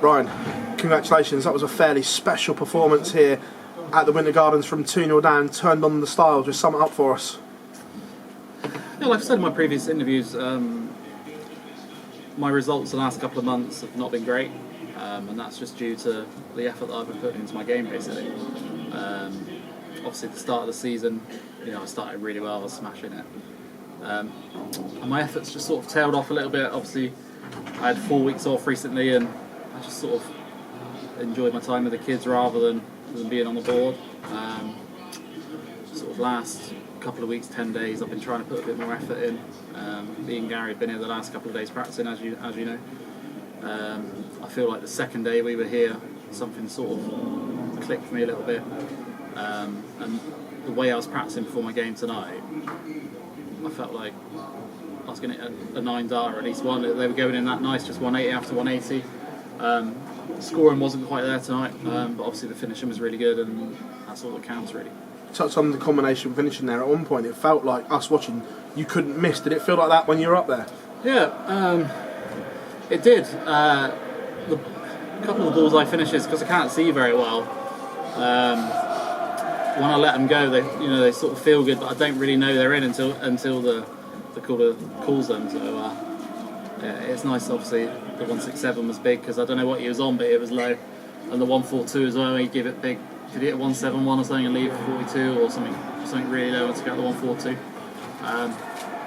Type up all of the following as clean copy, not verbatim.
Ryan, congratulations. That was a fairly special performance here at the Winter Gardens from 2-0 down, turned on the style. Just sum it up for us. Yeah, like I said in my previous interviews, my results the last couple of months have not been great, and that's just due to the effort that I've been putting into my game, basically. Obviously, at the start of the season, I started really well, I was smashing it. And my efforts just sort of tailed off a little bit. Obviously, I had 4 weeks off recently, and I just sort of enjoyed my time with the kids rather than being on the board. Sort of last couple of weeks, 10 days, I've been trying to put a bit more effort in. Me and Gary have been here the last couple of days practicing, as you know. I feel like the second day we were here, something sort of clicked for me a little bit. And the way I was practicing before my game tonight, I felt like I was going to get a 9 dart or at least one. They were going in that nice, just 180 after 180. Scoring wasn't quite there tonight, but obviously the finishing was really good, and that's all that counts, really. Touch on the combination finishing there. At one point, it felt like us watching, you couldn't miss. Did it feel like that when you were up there? Yeah, it did. A couple of the balls I finishes, because I can't see very well. When I let them go, they sort of feel good, but I don't really know they're in until the caller calls them. So yeah, it's nice. Obviously, the 167 was big because I don't know what he was on, but it was low, and the 142 as well. He'd give it big. Did he hit 171 or something and leave 42 or something really low to get the 142?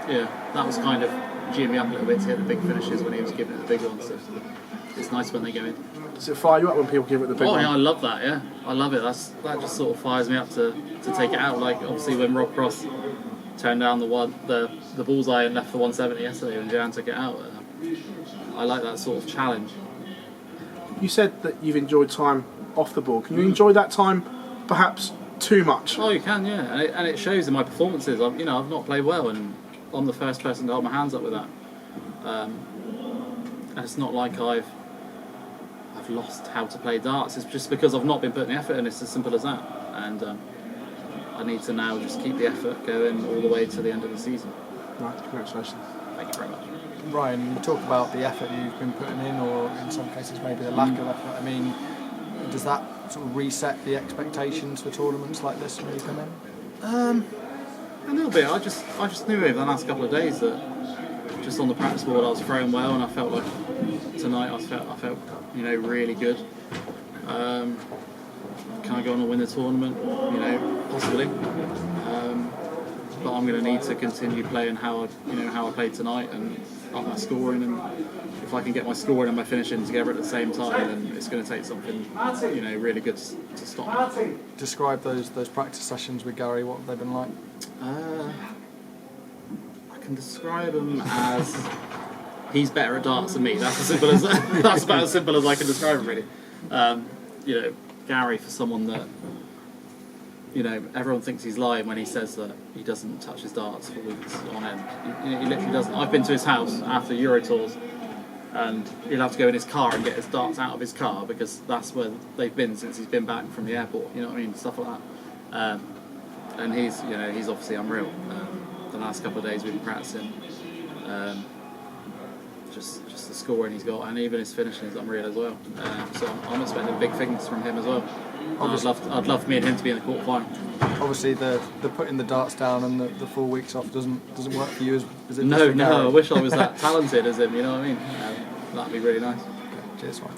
Yeah, that was kind of gearing me up a little bit to hit the big finishes when he was giving it the big ones. So it's nice when they go in. Does it fire you up when people give it the big one? Oh yeah, I love that. Yeah, I love it. That just sort of fires me up to take it out. Like obviously when Rob Cross turned down the bullseye and left the 170 yesterday when Jan took it out. I like that sort of challenge. You said that you've enjoyed time off the ball. Can you enjoy that time perhaps too much? Oh, you can, yeah, and it shows in my performances. I've not played well, and I'm the first person to hold my hands up with that. And it's not like I've lost how to play darts. It's just because I've not been putting the effort in. It's as simple as that. And I need to now just keep the effort going all the way to the end of the season. Right, congratulations. Thank you very much. Ryan, you talk about the effort you've been putting in, or in some cases maybe the lack of effort. I mean, does that sort of reset the expectations for tournaments like this when you come in? A little bit. I just knew over the last couple of days that just on the practice board I was throwing well, and I felt like tonight I felt really good. Can I go on and win the tournament? Possibly. But I'm going to need to continue playing how I played tonight and up my scoring, and if I can get my scoring and my finishing together at the same time, then it's going to take something really good to stop me. Describe those practice sessions with Gary. What have they been like? I can describe them as he's better at darts than me. That's about as simple as I can describe him, really. Gary, for someone that everyone thinks he's lying when he says that he doesn't touch his darts for weeks on end. He literally doesn't. I've been to his house after Euro tours, and he'll have to go in his car and get his darts out of his car because that's where they've been since he's been back from the airport. You know what I mean? Stuff like that. And he's obviously unreal. The last couple of days we've been practicing. Just the scoring he's got, and even his finishing is unreal as well. So I'm expecting big things from him as well. I'd love for me and him to be in the quarter final. Obviously, the putting the darts down and the 4 weeks off doesn't work for you as it does for No, Gary. I wish I was that talented as him. You know what I mean? That'd be really nice. Okay, cheers, Ryan.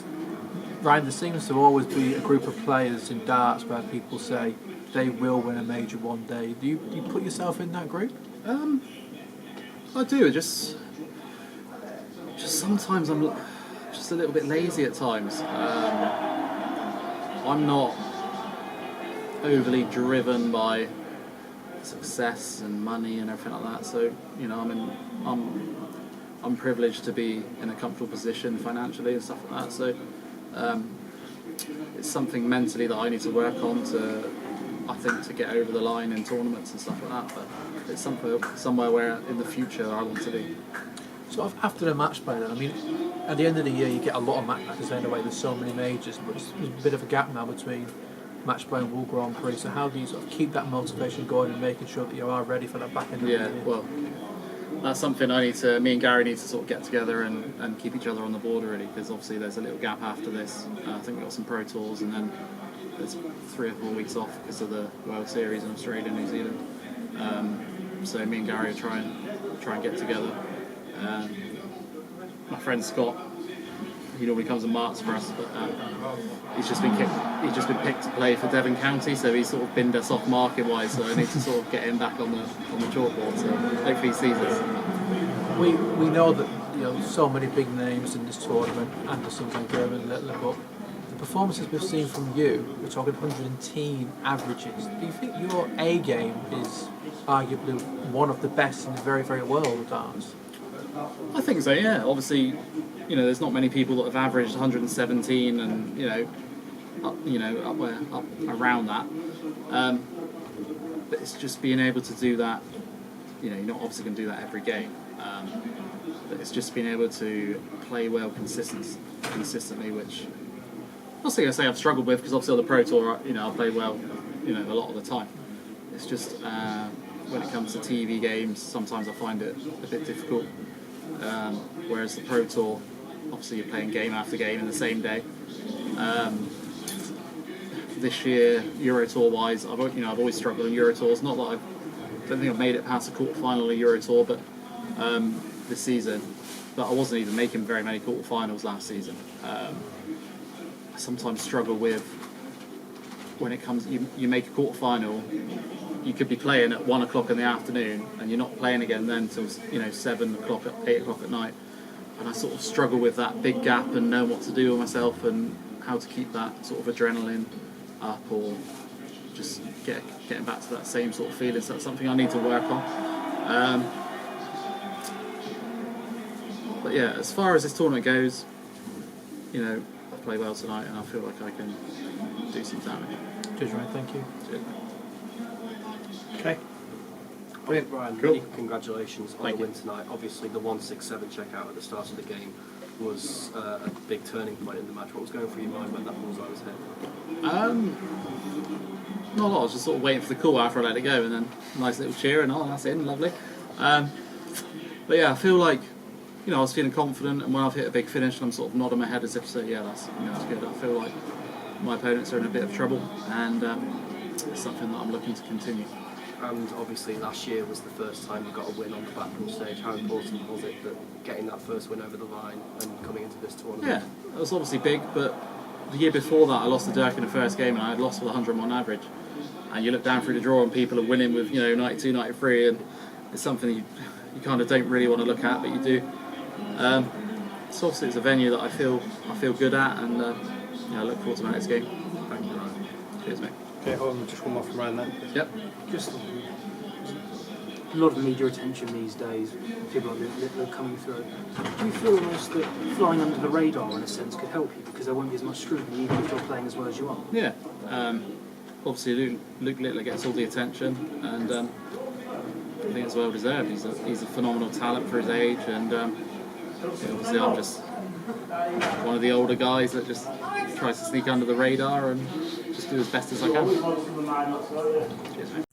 Ryan, there seems to always be a group of players in darts where people say they will win a major one day. Do you put yourself in that group? I do. Just sometimes I'm just a little bit lazy at times. I'm not overly driven by success and money and everything like that. So I'm privileged to be in a comfortable position financially and stuff like that. So it's something mentally that I need to work on to get over the line in tournaments and stuff like that. But it's somewhere where in the future I want to be. Sort of after the match play then, I mean, at the end of the year you get a lot of match matches anyway, there's so many majors, but there's a bit of a gap now between match play and World Grand Prix, so how do you sort of keep that motivation going and making sure that you are ready for that back end of the year? Well, that's something me and Gary need to sort of get together and keep each other on the board really, because obviously there's a little gap after this. I think we've got some Pro Tours and then there's 3 or 4 weeks off because of the World Series in Australia and New Zealand. So me and Gary will try and get together. My friend Scott, he normally comes and marks for us, but he's just been picked to play for Devon County, so he's sort of binned us off marking wise. So I need to sort of get him back on the chalkboard. So hopefully he sees us. We know that so many big names in this tournament, Anderson's and German Littler, but the performances we've seen from you, we're talking 110 averages. Do you think your A game is arguably one of the best in the very, very world of darts? I think so, yeah. Obviously, there's not many people that have averaged 117 and up around that. But it's just being able to do that. You're not obviously going to do that every game. But it's just being able to play well consistently, which I'm not going to say I've struggled with, because obviously on the Pro Tour, I play well, a lot of the time. It's just when it comes to TV games, sometimes I find it a bit difficult. Whereas the Pro Tour, obviously you're playing game after game in the same day. This year, Euro Tour wise, I've always struggled in Euro Tours. Not that I don't think I've made it past the quarterfinal in Euro Tour, but this season. But I wasn't even making very many quarterfinals last season. I sometimes struggle with when it comes. You make a quarterfinal. You could be playing at 1 o'clock in the afternoon, and you're not playing again then till 7 o'clock, 8 o'clock at night. And I sort of struggle with that big gap and know what to do with myself and how to keep that sort of adrenaline up, or just getting back to that same sort of feeling. So that's something I need to work on. But yeah, as far as this tournament goes, I play well tonight, and I feel like I can do some damage. Cheers, Ryan. Thank you. Cheers. Okay. Brilliant, Brian. Cool. Many congratulations on Thank the win you. tonight. Obviously, the 167 checkout at the start of the game was a big turning point in the match. What was going through your mind when that bullseye was hit? Not a lot. I was just sort of waiting for the call after I let it go, and then nice little cheer, and that's in, lovely. But yeah, I feel like I was feeling confident, and when I've hit a big finish, I'm sort of nodding my head as if to say, yeah, that's good. I feel like my opponents are in a bit of trouble, and it's something that I'm looking to continue. And obviously, last year was the first time you got a win on the backroom stage. How important was it that getting that first win over the line and coming into this tournament? Yeah, it was obviously big, but the year before that, I lost to Dirk in the first game, and I had lost with 101 average. And you look down through the draw, and people are winning with 92, 93, and it's something you kind of don't really want to look at, but you do. So obviously, it's a venue that I feel good at, and I look forward to my next game. Thank you, Ryan. Cheers, mate. Okay, hold on, just one more from Ryan then. Yep. Just a lot of media attention these days, people that are coming through. Do you feel almost that flying under the radar in a sense could help you, because there won't be as much scrutiny even if you're playing as well as you are? Yeah. Obviously, Luke Littler gets all the attention, and I think it's well deserved. He's a phenomenal talent for his age, and obviously I'm just one of the older guys that just tries to sneak under the radar and just do as best as I can. Cheers, mate.